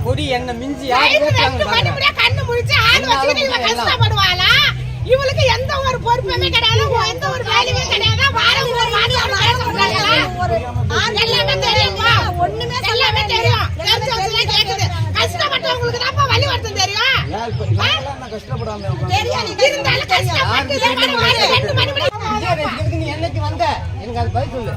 கொடி என்ன மிஞ்சி கண்ணு முடிச்சு கஷ்டப்படுவாளா? இவளுக்கு எந்த ஒரு பொறுப்புமே கிடையாது, எந்த ஒரு வேலையுமே கிடையாது. எல்லாமே தெரியுமா? ஒண்ணுமே எல்லாமே தெரியும். கஷ்டப்பட்டவங்களுக்கு தான் வழி வருத்தம் தெரியும். என்னைக்கு வந்த எனக்கு அது பதில் சொல்லு.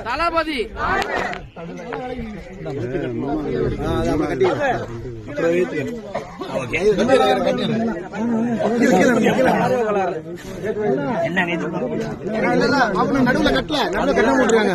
தளபதி என்ன நடுவுல கட்டல, நடுவுல கட்ட மாட்டாங்க.